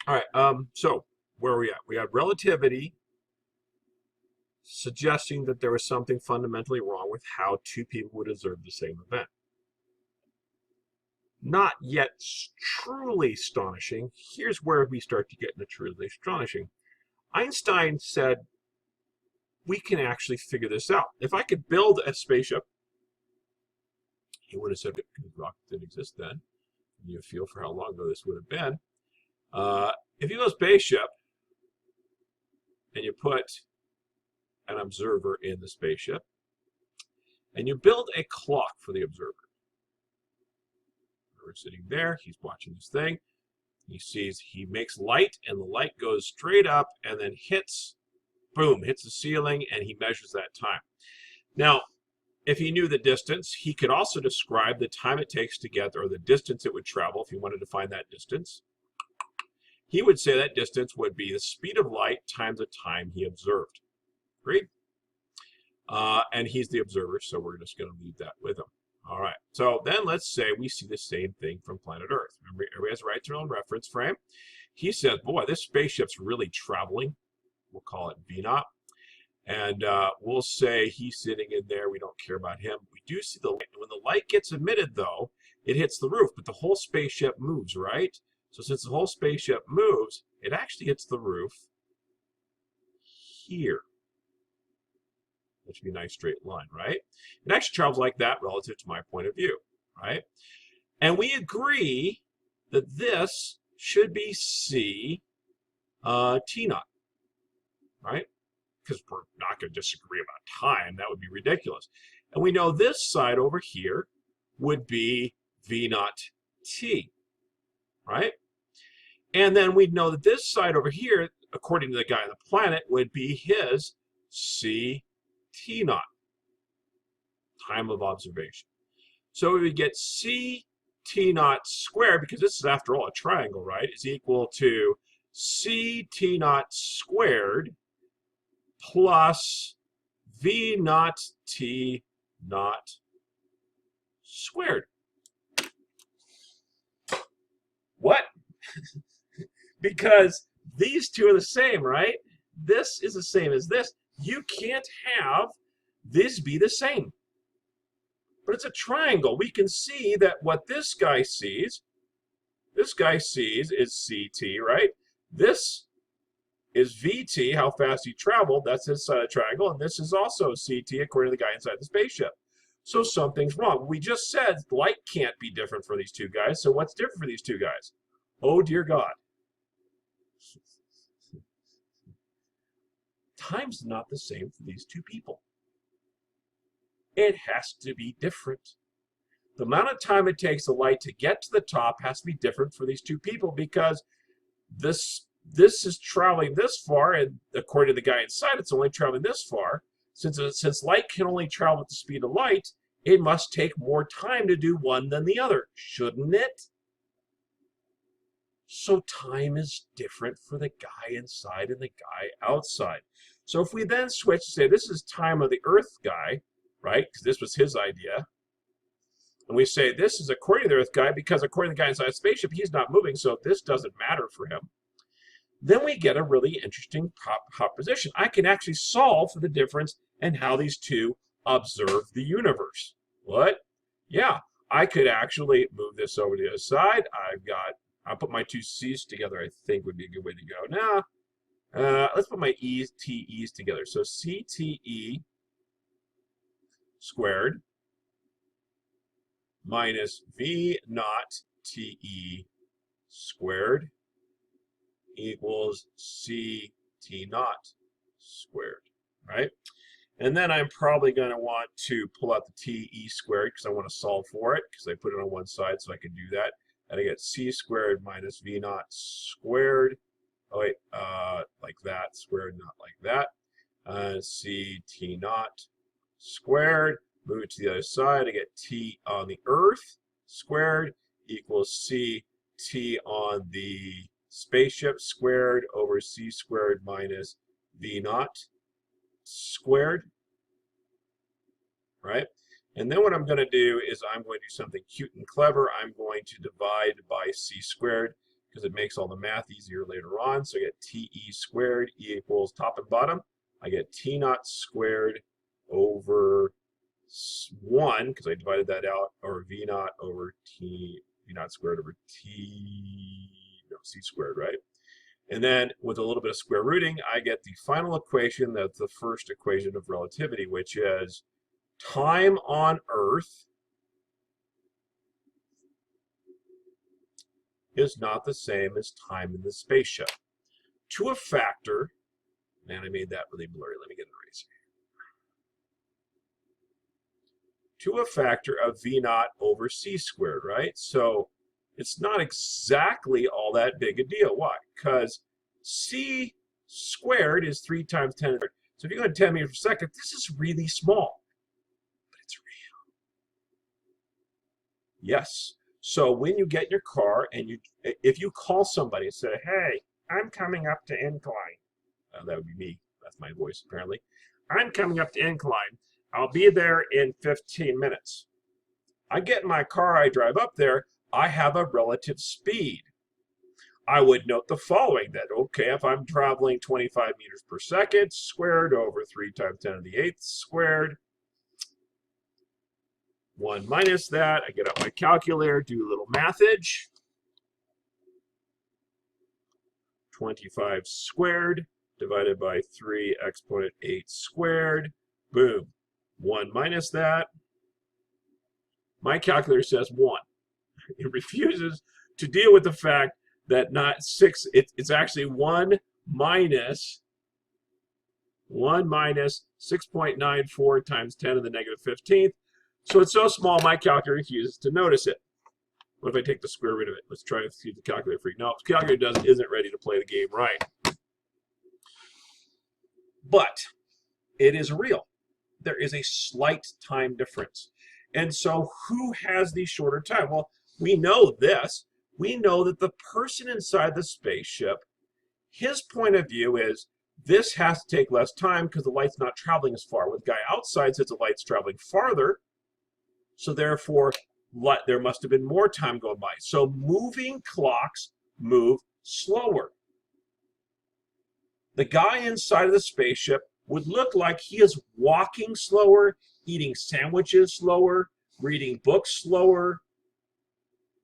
All right. So where are we at? We had relativity suggesting that there was something fundamentally wrong with how two people would observe the same event. Not yet truly astonishing. Here's where we start to get into truly astonishing. Einstein said we can actually figure this out. If I could build a spaceship, he would have said that rockets didn't exist then. You feel for how long ago this would have been. If you build a spaceship and you put an observer in the spaceship and you build a clock for the observer, we're sitting there, he's watching this thing. He sees, he makes light, and the light goes straight up and then hits, boom, hits the ceiling, and he measures that time. Now, if he knew the distance, he could also describe the time it takes to get there, or the distance it would travel if he wanted to find that distance. He would say that distance would be the speed of light times the time he observed. Agreed? And he's the observer, so we're just going to leave that with him. All right, so then let's say we see the same thing from planet Earth. Remember, everybody has right to their own reference frame. He says, boy, this spaceship's really traveling. We'll call it V0. And we'll say he's sitting in there. We don't care about him. We do see the light. When the light gets emitted, though, it hits the roof, but the whole spaceship moves, right? So since the whole spaceship moves, it actually hits the roof here. That should be a nice straight line, right? It actually travels like that relative to my point of view, right? And we agree that this should be C T naught, right? Because we're not going to disagree about time. That would be ridiculous. And we know this side over here would be V naught T, right? And then we'd know that this side over here, according to the guy on the planet, would be his C T naught, time of observation. So we would get C T naught squared, because this is after all a triangle, right, is equal to C T naught squared plus V naught T naught squared. What? Because these two are the same, right? This is the same as this. You can't have this be the same. But it's a triangle. We can see that what this guy sees is CT, right? This is VT, how fast he traveled. That's his side of the triangle. And this is also CT, according to the guy inside the spaceship. So something's wrong. We just said light can't be different for these two guys. So what's different for these two guys? Oh, dear God. Time's not the same for these two people. It has to be different. The amount of time it takes the light to get to the top has to be different for these two people, because this is traveling this far, and according to the guy inside, it's only traveling this far. Since light can only travel at the speed of light, it must take more time to do one than the other, shouldn't it? So time is different for the guy inside and the guy outside. So if we then switch to say this is time of the Earth guy, right? Because this was his idea. And we say this is according to the Earth guy, because according to the guy inside the spaceship, he's not moving, so this doesn't matter for him. Then we get a really interesting proposition. I can actually solve for the difference in how these two observe the universe. What? Yeah, I could actually move this over to the other side. I'll put my two C's together, I think would be a good way to go. Now, let's put my E's, TE's together. So CTE squared minus V naught TE squared equals CT naught squared, right? And then I'm probably going to want to pull out the TE squared because I want to solve for it, because I put it on one side, so I can do that. And I get C squared minus V naught squared. Oh, wait, like that, squared, not like that. CT naught squared. Move it to the other side. I get T on the Earth squared equals CT on the spaceship squared over C squared minus V naught squared, right? And then what I'm going to do is I'm going to do something cute and clever. I'm going to divide by C squared, because it makes all the math easier later on. So I get TE squared, E equals top and bottom. I get T naught squared over 1, because I divided that out, or V naught over V naught squared over C squared, right? And then with a little bit of square rooting, I get the final equation, that's the first equation of relativity, which is time on Earth is not the same as time in the spaceship. To a factor, man, I made that really blurry. Let me get an eraser. To a factor of V naught over C squared, right? So it's not exactly all that big a deal. Why? Because C squared is 3 times 10 to the third. So if you go to 10 meters per second, this is really small, but it's real. Yes. So when you get in your car and if you call somebody and say, hey, I'm coming up to incline. That would be me. That's my voice, apparently. I'm coming up to incline. I'll be there in 15 minutes. I get in my car, I drive up there, I have a relative speed. I would note the following, that, okay, if I'm traveling 25 meters per second squared over 3 times 10 to the 8th squared, 1 minus that, I get out my calculator, do a little mathage. 25 squared divided by 3 exponent 8 squared, boom. 1 minus that. My calculator says 1. It refuses to deal with the fact that not 6, it's actually 1 minus 6.94 times 10 to the negative 15th. So it's so small, my calculator refuses to notice it. What if I take the square root of it? Let's try to see if the calculator freak. No, the calculator isn't ready to play the game right. But it is real. There is a slight time difference. And so who has the shorter time? Well, we know this. We know that the person inside the spaceship, his point of view is this has to take less time because the light's not traveling as far. With the guy outside says the light's traveling farther, so therefore there must have been more time going by. So moving clocks move slower. The guy inside of the spaceship would look like he is walking slower, eating sandwiches slower, reading books slower.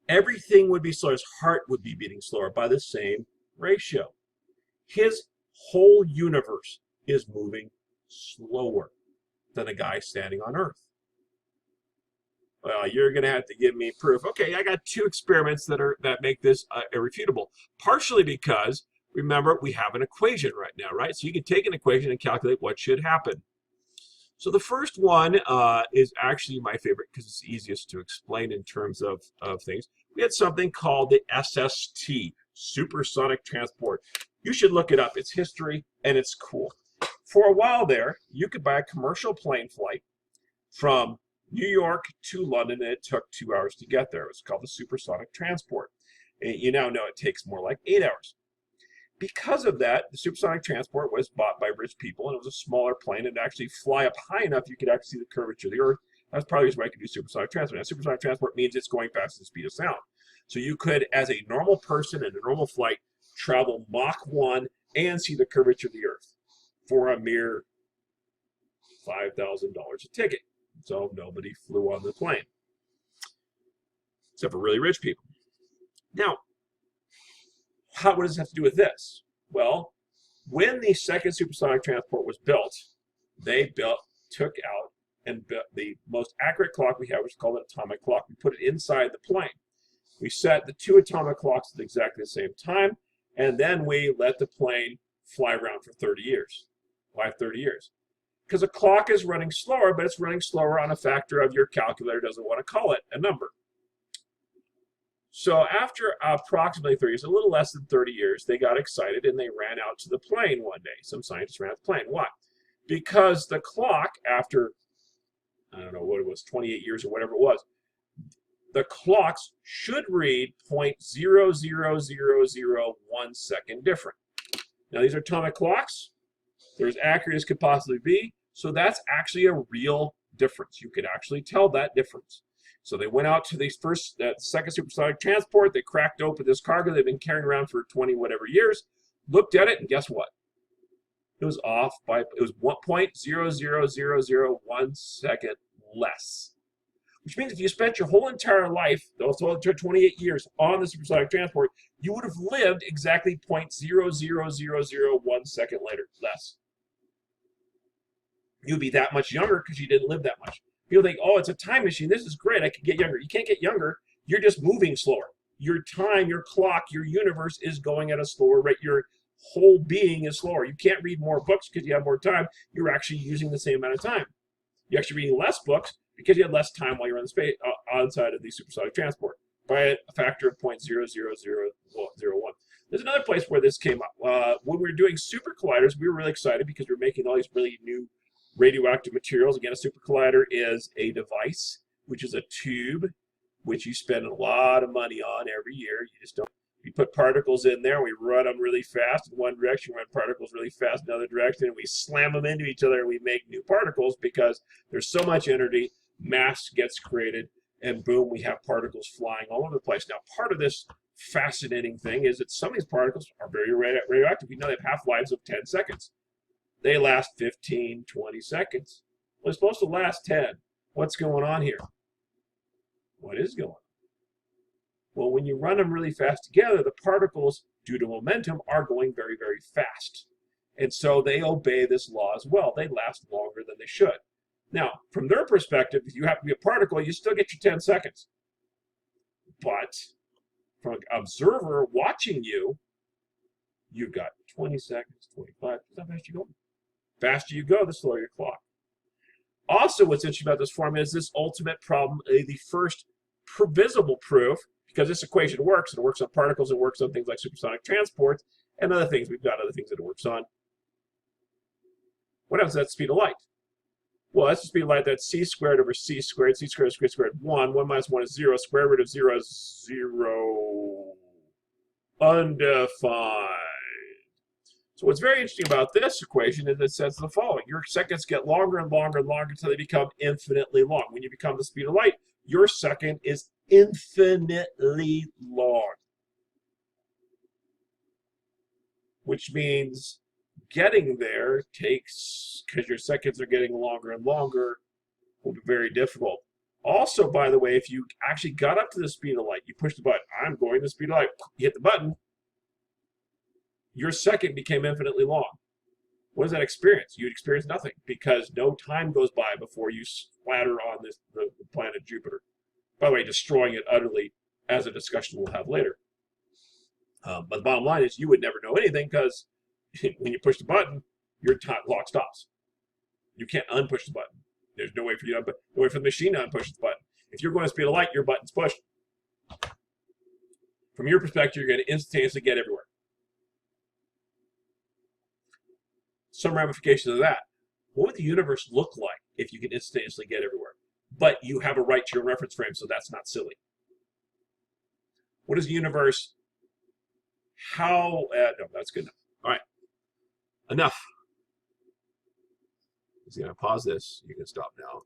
Everything would be slower. His heart would be beating slower by the same ratio. His whole universe is moving slower than a guy standing on Earth. Well, you're going to have to give me proof. Okay, I got 2 experiments that make this irrefutable. Partially because, remember, we have an equation right now, right? So you can take an equation and calculate what should happen. So the first one is actually my favorite because it's easiest to explain in terms of things. We had something called the SST, supersonic transport. You should look it up. It's history, and it's cool. For a while there, you could buy a commercial plane flight from New York to London, and it took 2 hours to get there. It was called the supersonic transport. And you now know it takes more like 8 hours. Because of that, the supersonic transport was bought by rich people, and it was a smaller plane, and actually fly up high enough you could actually see the curvature of the Earth. That's probably why I could do supersonic transport. Now, supersonic transport means it's going faster than the speed of sound. So you could, as a normal person in a normal flight, travel Mach 1 and see the curvature of the Earth for a mere $5,000 a ticket. So nobody flew on the plane, except for really rich people. Now, what does this have to do with this? Well, when the second supersonic transport was built, they took out and built the most accurate clock we have, which is called an atomic clock. We put it inside the plane. We set the 2 atomic clocks at exactly the same time, and then we let the plane fly around for 30 years. Why 30 years? Because a clock is running slower, but it's running slower on a factor of your calculator doesn't want to call it a number. So after approximately 30 years, a little less than 30 years, they got excited and they ran out to the plane one day. Some scientists ran out to the plane. Why? Because the clock, after, I don't know what it was, 28 years or whatever it was, the clocks should read 0.00001 second different. Now these are atomic clocks. They're as accurate as could possibly be. So that's actually a real difference. You could actually tell that difference. So they went out to the second supersonic transport. They cracked open this cargo they've been carrying around for 20 whatever years, looked at it, and guess what? It was off by, it was 1.00001 second less. Which means if you spent your whole entire life, those 28 years on the supersonic transport, you would have lived exactly 0.00001 second later, less. You'd be that much younger because you didn't live that much. People think, oh, it's a time machine. This is great. I could get younger. You can't get younger. You're just moving slower. Your time, your clock, your universe is going at a slower rate. Your whole being is slower. You can't read more books because you have more time. You're actually using the same amount of time. You're actually reading less books because you had less time while you're on the space outside of the supersonic transport by a factor of 0.00001. There's another place where this came up. When we were doing super colliders, we were really excited because we were making all these really new radioactive materials. Again, a super collider is a device, which is a tube, which you spend a lot of money on every year. You just don't. We put particles in there, we run them really fast in one direction, run particles really fast in another direction, and we slam them into each other and we make new particles because there's so much energy, mass gets created, and boom, we have particles flying all over the place. Now, part of this fascinating thing is that some of these particles are very radioactive. We know they have half-lives of 10 seconds. They last 15, 20 seconds. Well, it's supposed to last 10. What's going on here? What is going on? Well, when you run them really fast together, the particles, due to momentum, are going very, very fast. And so they obey this law as well. They last longer than they should. Now, from their perspective, if you happen to be a particle, you still get your 10 seconds. But from an observer watching you, you've got 20 seconds, 25. How fast you go? Faster you go, the slower your clock. Also, what's interesting about this formula is this ultimate problem, the first visible proof, because this equation works, and it works on particles, it works on things like supersonic transport, and other things. We've got other things that it works on. What happens at the speed of light? Well, that's the speed of light. That's c squared over c squared. C squared is squared 1. 1 minus 1 is 0. Square root of 0 is 0. Undefined. So what's very interesting about this equation is it says the following. Your seconds get longer and longer and longer until they become infinitely long. When you become the speed of light, your second is infinitely long. Which means getting there takes, because your seconds are getting longer and longer, will be very difficult. Also, by the way, if you actually got up to the speed of light, you push the button, I'm going to the speed of light, you hit the button, your second became infinitely long. What does that experience? You'd experience nothing because no time goes by before you splatter on the planet Jupiter. By the way, destroying it utterly, as a discussion we'll have later. But the bottom line is you would never know anything because when you push the button, your clock stops. You can't unpush the button. There's no way for you to no way for the machine to unpush the button. If you're going to speed of light, your button's pushed. From your perspective, you're going to instantaneously get everywhere. Some ramifications of that. What would the universe look like if you could instantaneously get everywhere? But you have a right to your reference frame, so that's not silly. What is the universe? How? No, that's good enough. All right. Enough. He's going to pause this. You can stop now.